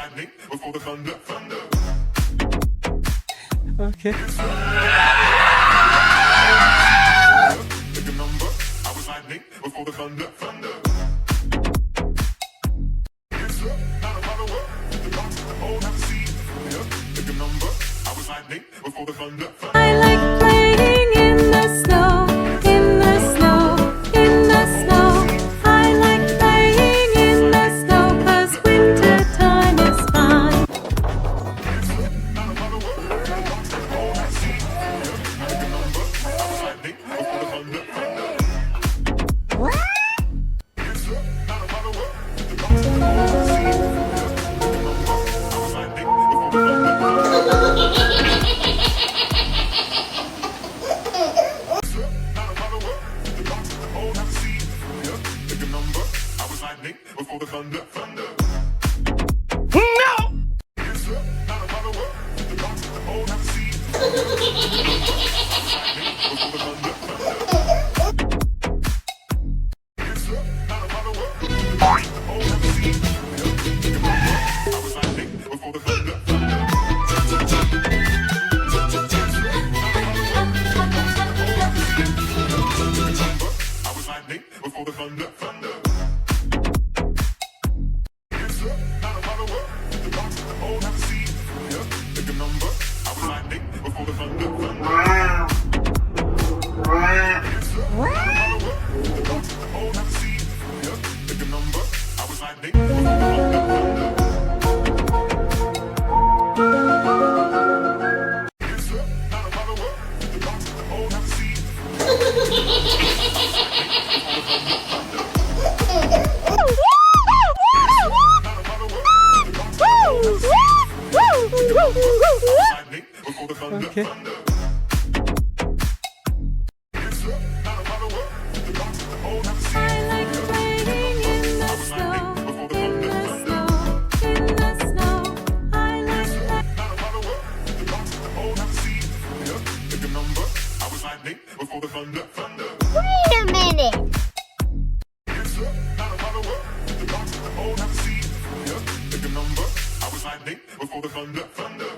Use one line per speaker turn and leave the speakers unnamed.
lightning before the thunder, thunder.
Okay.
Pick a number. I was lightning before the thunder, thunder. Not a follower. Oh, have a seat. Pick a number. I was lightning before the thunder, thunder.
I like playing in the snow, in the snow, in the snow. I like playing in the snow 'cause winter time is fun.
Not a follower. Oh, have a seat. Pick a number. I was lightning before the thunder, thunder. Not a follower. Oh, have a seat. I was lightning before the thunder, thunder. Not a follower. Oh, have a seat. Pick a number. I was lightning before the thunder, thunder.
No!
Not a follower. Oh, have a seat. Before the thunder, thunder. Not a follower. Oh, have a seat. Pick a number. I was lightning before the thunder, thunder. I was lightning before the thunder, thunder. Not a follower. Oh, have a seat. Pick a number. I was lightning before the thunder, thunder. Oh, have a seat. Pick a number. I was lightning before the thunder, thunder. Not a follower. Oh, have a seat. Lightning before the thunder,
Okay.
thunder. Not a follower. Oh, have a seat.
I like playing in the snow, in the snow, in the snow. I like playing.
Not a follower. Oh, have a seat. Pick a number. I was lightning before the thunder, thunder.
Wait a minute.
Not a follower. Oh, have a seat. Pick a number. I was lightning before the thunder, thunder.